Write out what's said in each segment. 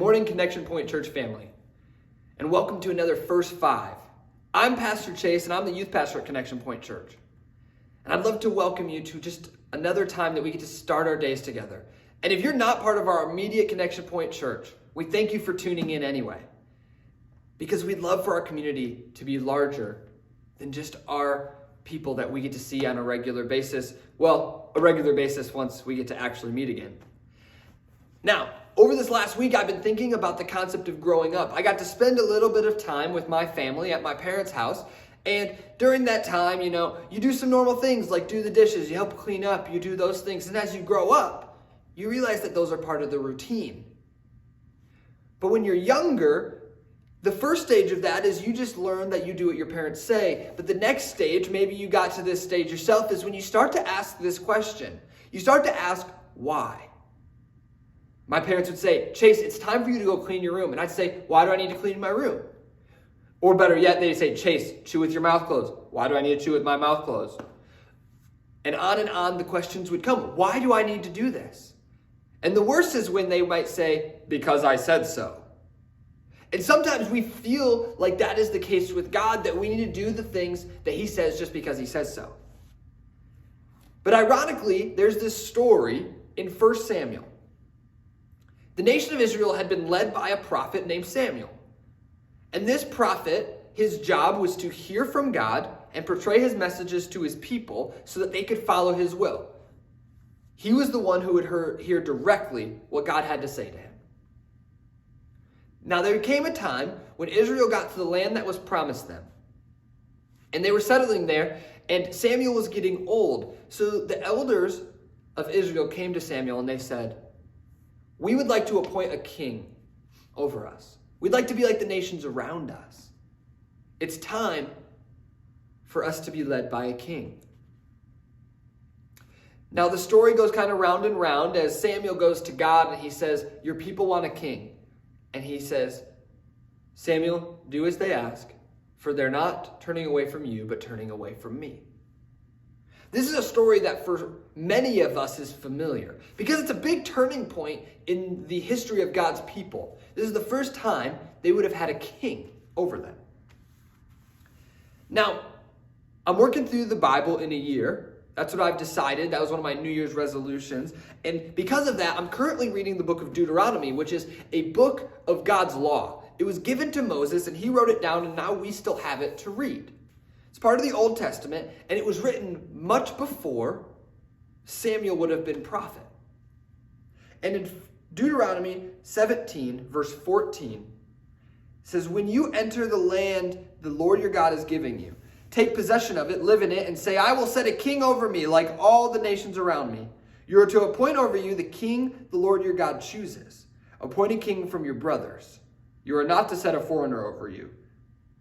morning, Connection Point Church family, and welcome to another First Five. I'm Pastor Chase, and I'm the youth pastor at Connection Point Church. And I'd love to welcome you to just another time that we get to start our days together. And if you're not part of our immediate Connection Point Church, we thank you for tuning in anyway, because we'd love for our community to be larger than just our people that we get to see on a regular basis. Well, a regular basis once we get to actually meet again. Now, over this last week, I've been thinking about the concept of growing up. I got to spend a little bit of time with my family at my parents' house. And during that time, you do some normal things like do the dishes, you help clean up, you do those things. And as you grow up, you realize that those are part of the routine. But when you're younger, the first stage of that is you just learn that you do what your parents say. But the next stage, maybe you got to this stage yourself, is when you start to ask this question. You start to ask, why? My parents would say, Chase, it's time for you to go clean your room. And I'd say, why do I need to clean my room? Or better yet, they'd say, Chase, chew with your mouth closed. Why do I need to chew with my mouth closed? And on the questions would come. Why do I need to do this? And the worst is when they might say, because I said so. And sometimes we feel like that is the case with God, that we need to do the things that he says just because he says so. But ironically, there's this story in 1 Samuel. The nation of Israel had been led by a prophet named Samuel. And this prophet, his job was to hear from God and portray his messages to his people so that they could follow his will. He was the one who would hear directly what God had to say to him. Now there came a time when Israel got to the land that was promised them. And they were settling there, and Samuel was getting old. So the elders of Israel came to Samuel and they said, we would like to appoint a king over us. We'd like to be like the nations around us. It's time for us to be led by a king. Now the story goes kind of round and round as Samuel goes to God and he says, your people want a king. And he says, Samuel, do as they ask, for they're not turning away from you, but turning away from me. This is a story that for many of us is familiar because it's a big turning point in the history of God's people. This is the first time they would have had a king over them. Now, I'm working through the Bible in a year. That's what I've decided. That was one of my New Year's resolutions. And because of that, I'm currently reading the book of Deuteronomy, which is a book of God's law. It was given to Moses and he wrote it down, and now we still have it to read. It's part of the Old Testament, and it was written much before Samuel would have been prophet. And in Deuteronomy 17, verse 14, it says, when you enter the land the Lord your God is giving you, take possession of it, live in it, and say, I will set a king over me like all the nations around me. You are to appoint over you the king the Lord your God chooses. Appoint a king from your brothers. You are not to set a foreigner over you,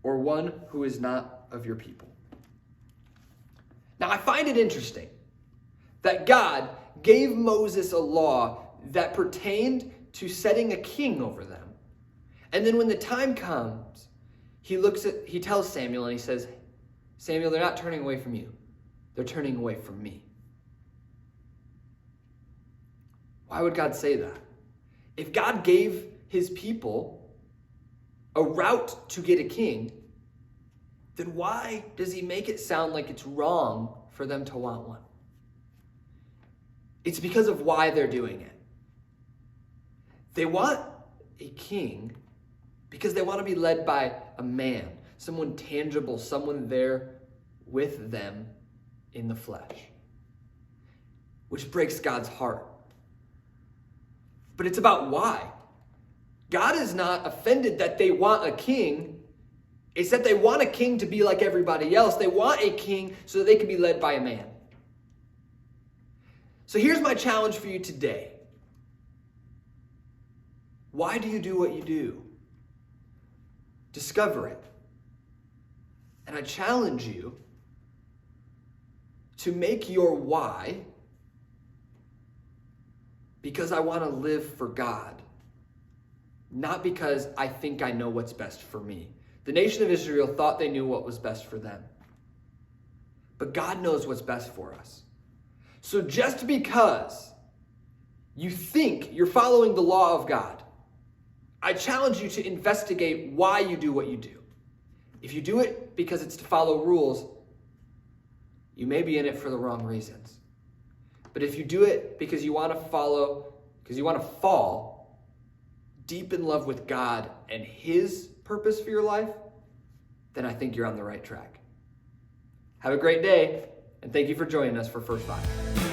or one who is not of your people. Now, I find it interesting that God gave Moses a law that pertained to setting a king over them. And then when the time comes, he tells Samuel and he says, Samuel, they're not turning away from you. They're turning away from me. Why would God say that? If God gave his people a route to get a king, then why does he make it sound like it's wrong for them to want one? It's because of why they're doing it. They want a king because they want to be led by a man, someone tangible, someone there with them in the flesh, which breaks God's heart. But it's about why. God is not offended that they want a king. It's that they want a king to be like everybody else. They want a king so that they can be led by a man. So here's my challenge for you today. Why do you do what you do? Discover it. And I challenge you to make your why because I want to live for God, not because I think I know what's best for me. The nation of Israel thought they knew what was best for them. But God knows what's best for us. So just because you think you're following the law of God I challenge you to investigate why you do what you do. If you do it because it's to follow rules, you may be in it for the wrong reasons. But if you do it because you want to fall deep in love with God and His purpose for your life, then I think you're on the right track. Have a great day, and thank you for joining us for First Five.